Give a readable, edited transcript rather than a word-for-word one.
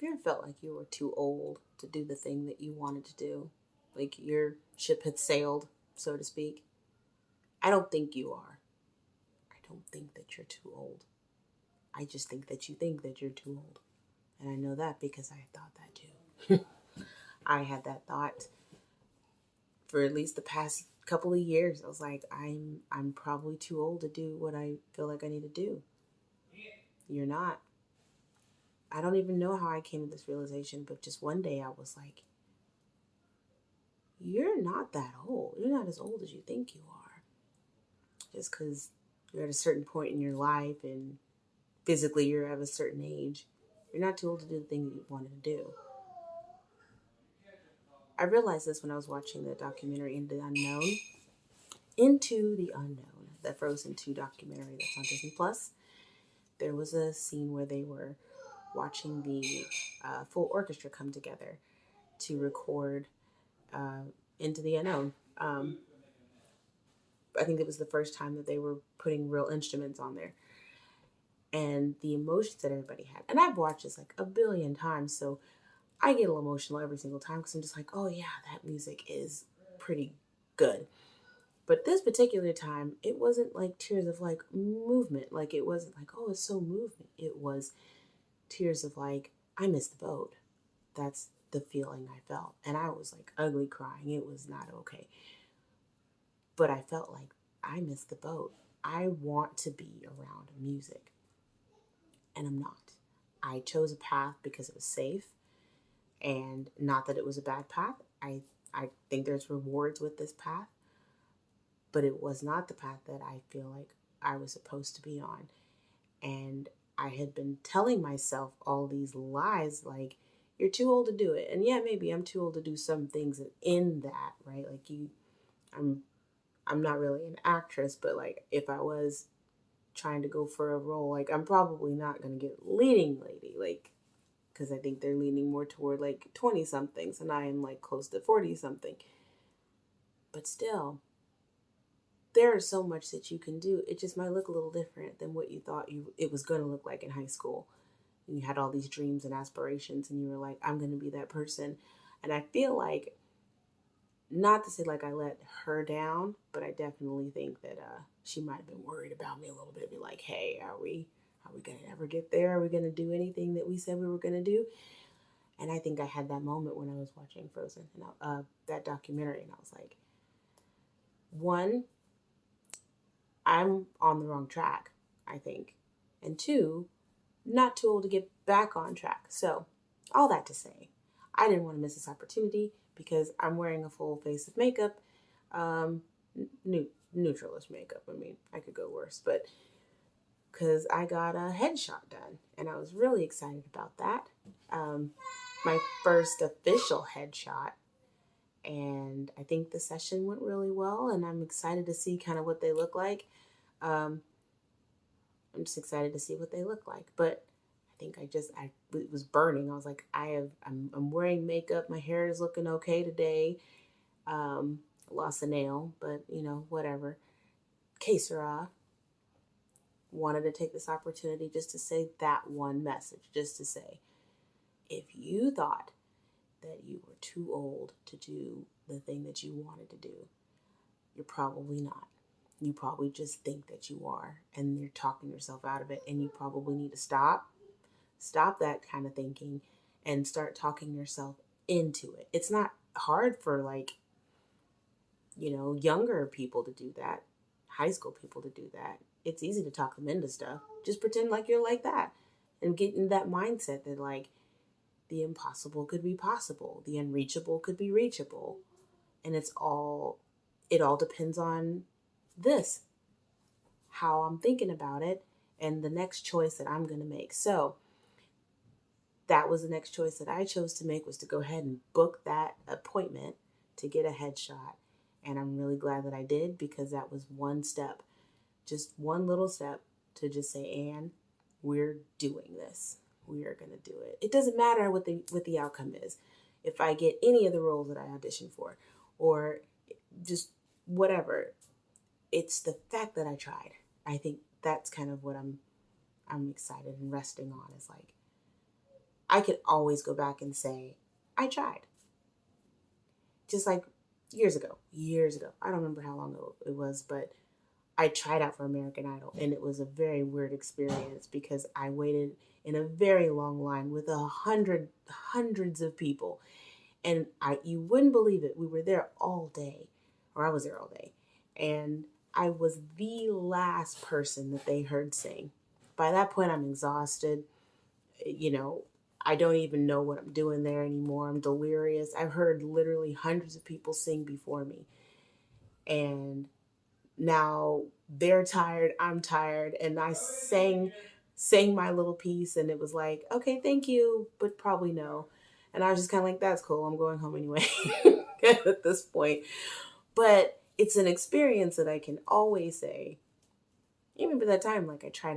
Have you ever felt like you were too old to do the thing that you wanted to do? Like your ship had sailed, so to speak? I don't think you are. I don't think that you're too old. I just think that you're too old. And I know that because I thought that too. I had that thought for at least the past couple of years. I was like, I'm probably too old to do what I feel like I need to do. You're not. I don't even know how I came to this realization, but just one day I was like, you're not that old. You're not as old as you think you are. Just because you're at a certain point in your life and physically you're at a certain age, you're not too old to do the thing that you wanted to do. I realized this when I was watching the documentary Into the Unknown, the Frozen 2 documentary that's on Disney Plus. There was a scene where they were watching the full orchestra come together to record uh, Into the Unknown. I think it was the first time that they were putting real instruments on there, and the emotions that everybody had. And I've watched this like a billion times, so I get a little emotional every single time because I'm just like, oh yeah, that music is pretty good. But this particular time, it wasn't like tears of like movement. Like it wasn't like, oh, it's so movement. It was tears of like, I missed the boat. That's the feeling I felt. And I was like ugly crying. It was not okay. But I felt like I missed the boat. I want to be around music, and I'm not. I chose a path because it was safe, and not that it was a bad path. I think there's rewards with this path, but it was not the path that I feel like I was supposed to be on. And I had been telling myself all these lies like, you're too old to do it. And yeah, maybe I'm too old to do some things in that, right? Like I'm I'm not really an actress, but like if I was trying to go for a role, like I'm probably not going to get leading lady, like because I think they're leaning more toward like 20 somethings and I am like close to 40 something. But still, there is so much that you can do. It just might look a little different than what you thought it was going to look like in high school. And you had all these dreams and aspirations and you were like, I'm going to be that person. And I feel like, not to say like I let her down, but I definitely think that she might have been worried about me a little bit. Be like, hey, are we gonna ever get there? Are we gonna do anything that we said we were gonna do? And I think I had that moment when I was watching Frozen and that documentary, and I was like, one, I'm on the wrong track, I think, and two, not too old to get back on track. So, all that to say, I didn't want to miss this opportunity because I'm wearing a full face of makeup. Um, Neutralish makeup. I mean, I could go worse, but because I got a headshot done and I was really excited about that. Um, my first official headshot, and I think the session went really well, and I'm excited to see kind of what they look like. Um, I'm just excited to see what they look like, but I think I it was burning. I was like, I'm wearing makeup. My hair is looking okay today. Um, Lost a nail, but whatever. Que sera. Wanted to take this opportunity just to say that one message, just to say, if you thought that you were too old to do the thing that you wanted to do, you're probably not. You probably just think that you are, and you're talking yourself out of it, and you probably need to stop that kind of thinking and start talking yourself into it. It's not hard for like, younger people to do that, high school people to do that. It's easy to talk them into stuff. Just pretend like you're like that and get in that mindset that like the impossible could be possible, the unreachable could be reachable. And it all depends on this, how I'm thinking about it, and the next choice that I'm going to make. So, that was the next choice that I chose to make, was to go ahead and book that appointment to get a headshot. And I'm really glad that I did, because that was one step, just one little step to just say, Anne, we're doing this. We are going to do it. It doesn't matter what the outcome is. If I get any of the roles that I audition for, or just whatever, it's the fact that I tried. I think that's kind of what I'm excited and resting on, is like, I could always go back and say, I tried. Just like years ago. I don't remember how long it was, but I tried out for American Idol, and it was a very weird experience because I waited in a very long line with hundreds of people, and you wouldn't believe it. We were there all day, or I was there all day, and I was the last person that they heard sing. By that point, I'm exhausted. You know, I don't even know what I'm doing there anymore. I'm delirious. I've heard literally hundreds of people sing before me, and now they're tired, I'm tired, and I sang my little piece, and it was like, okay, thank you, but probably no. And I was just kind of like, that's cool, I'm going home anyway at this point. But it's an experience that I can always say, even by that time, like I tried